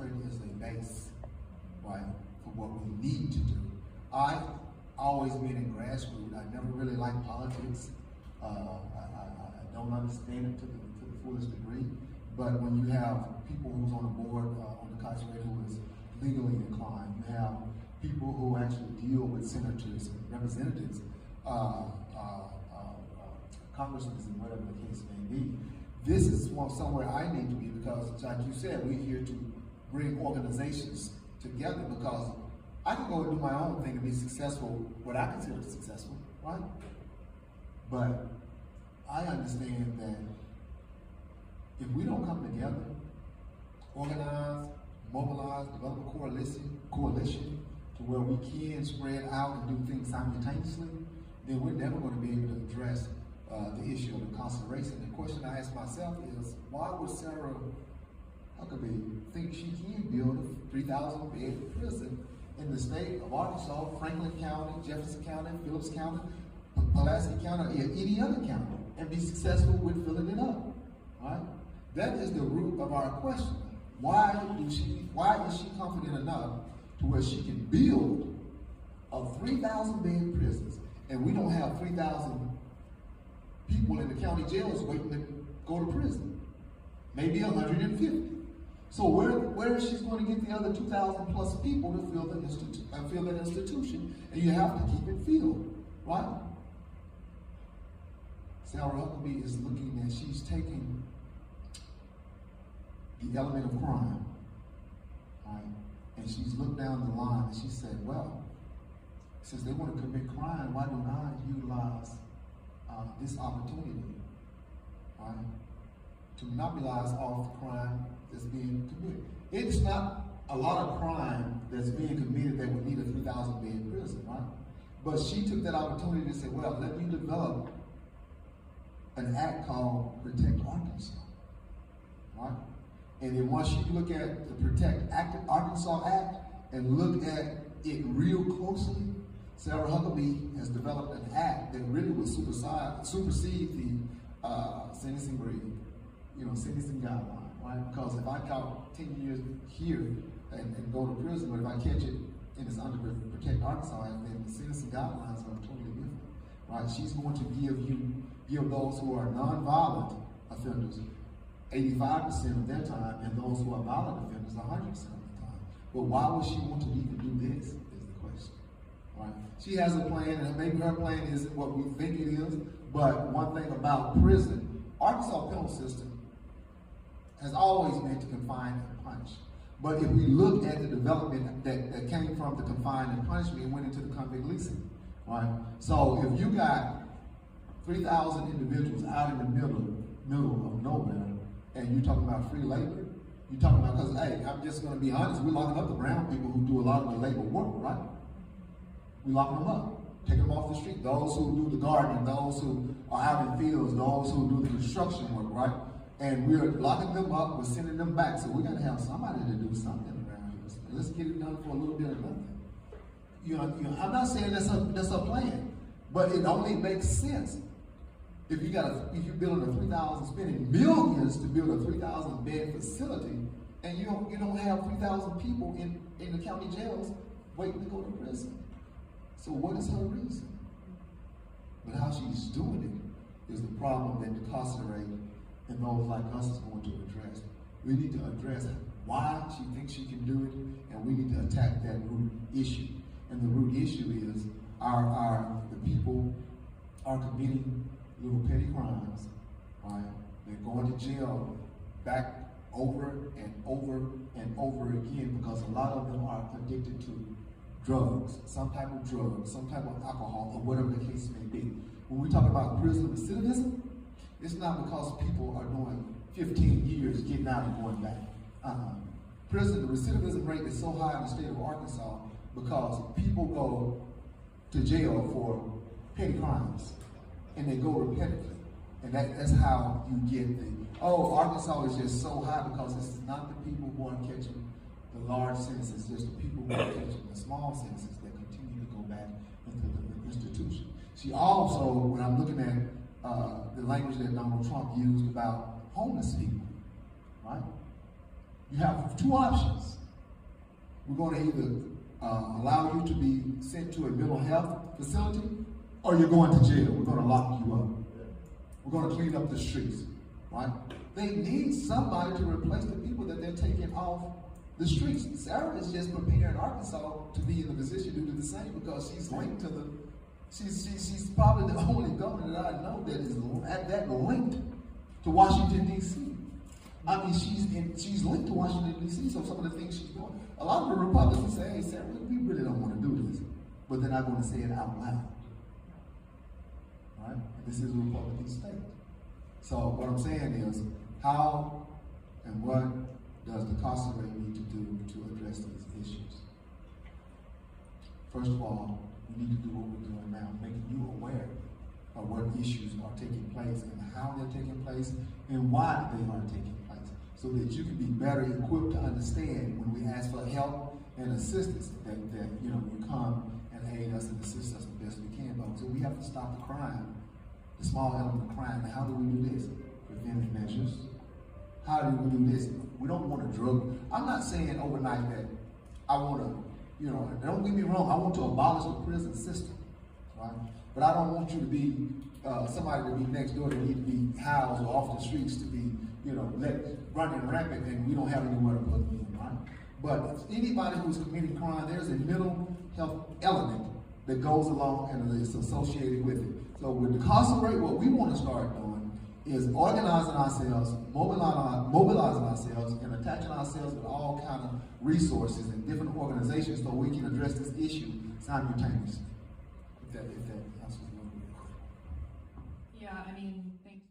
incarcerated is a base, right, for what we need to do. I've always been in grassroots. I never really liked politics. I don't understand it to the fullest degree. But when you have people who's on the board, on the incarcerated who is legally inclined, you have people who actually deal with senators and representatives, congressmen, and whatever the case may be. This is somewhere I need to be, because, like you said, we're here to bring organizations together, because I can go and do my own thing and be successful, what I consider successful, right? But I understand that if we don't come together, organize, mobilize, develop a coalition to where we can spread out and do things simultaneously, then we're never going to be able to address the issue of incarceration. The question I ask myself is, why would Sarah Huckabee think she can build a 3,000 bed prison in the state of Arkansas, Franklin County, Jefferson County, Phillips County, Pulaski County, or any other county, and be successful with filling it up? Right? That is the root of our question. Why is she confident enough to where she can build a 3,000 bed prison, and we don't have 3,000 people in the county jails waiting to go to prison? Maybe 150. So where is she going to get the other 2,000 plus people to fill that institution? And you have to keep it filled, right? Sarah Huckabee is looking at, she's taking the element of crime, right? And she's looked down the line and she said, well, since they want to commit crime, why don't I utilize this opportunity, right, to monopolize off the crime that's being committed? It's not a lot of crime that's being committed that would need a 3,000 bed prison, right? But she took that opportunity to say, well, let me develop an act called Protect Arkansas, right? And then once you look at the Protect Arkansas Act and look at it real closely, Sarah Huckabee has developed an act that really would supersede the sentencing guideline, right? Because if I count 10 years here and go to prison, but if I catch it and it's under the Protect Arkansas Act, then the sentencing guidelines are totally different, right? She's going to give those who are nonviolent offenders 85% of their time, and those who are violent offenders 100% of the time. But why would she want to even do this, is the question, right? She has a plan, and maybe her plan isn't what we think it is, but one thing about prison, Arkansas penal system has always been to confine and punish. But if we look at the development that came from the confine and punishment, it went into the convict leasing, right? So if you got 3,000 individuals out in the middle of nowhere, and you're talking about free labor, you're talking about, because, hey, I'm just going to be honest, we're locking up the brown people who do a lot of the labor work, right? We're locking them up, taking them off the street. Those who do the gardening, those who are out in fields, those who do the construction work, right? And we're locking them up, we're sending them back. So we got to have somebody to do something around here. So let's get it done for a little bit of nothing. You know, I'm not saying that's a plan, but it only makes sense. If you're building a 3,000, spending millions to build a 3,000 bed facility, and you don't have 3,000 people in the county jails waiting to go to prison. So what is her reason? But how she's doing it is the problem that incarcerated and those like us is going to address. We need to address why she thinks she can do it, and we need to attack that root issue. And the root issue is the people are committing little petty crimes, right? They're going to jail back over and over and over again because a lot of them are addicted to drugs, some type of drug, some type of alcohol, or whatever the case may be. When we talk about prison recidivism, it's not because people are doing 15 years, getting out and going back. Prison, the recidivism rate is so high in the state of Arkansas because people go to jail for petty crimes, and they go repetitively. And that's how you get Arkansas is just so high because it's not the people who are catching the large sentences, it's just the people who are catching the small sentences that continue to go back into the institution. She also, when I'm looking at the language that Donald Trump used about homeless people, right? You have two options. We're going to either allow you to be sent to a mental health facility, or you're going to jail. We're going to lock you up. We're going to clean up the streets, right? They need somebody to replace the people that they're taking off the streets. Sarah is just preparing Arkansas to be in the position to do the same because she's linked to the, she's probably the only governor that I know that is at that linked to Washington, D.C. I mean, she's linked to Washington, D.C., so some of the things she's doing. A lot of the Republicans say, hey, Sarah, we really don't want to do this, but they're not going to say it out loud. Right? And this is a Republican state. So what I'm saying is, how and what does the CASA rate need to do to address these issues? First of all, we need to do what we're doing now, making you aware of what issues are taking place and how they're taking place and why they are taking place, so that you can be better equipped to understand when we ask for help and assistance that you know, you come and aid us and assist us the best we can. But so we have to stop the crime, the small element of crime. And how do we do this? Preventive measures. How do we do this? We don't want to drug. I'm not saying overnight that I want to, you know, don't get me wrong, I want to abolish the prison system, right? But I don't want you to be somebody to be next door that need to be housed or off the streets to be, you know, running rampant and we don't have anywhere to put them in, right? But anybody who's committing crime, there's a mental health element that goes along and is associated with it. So with the CASA rate, what we want to start doing is organizing ourselves, mobilizing ourselves, and attaching ourselves with all kind of resources and different organizations so we can address this issue simultaneously. If that answers a little bit. Yeah, I mean,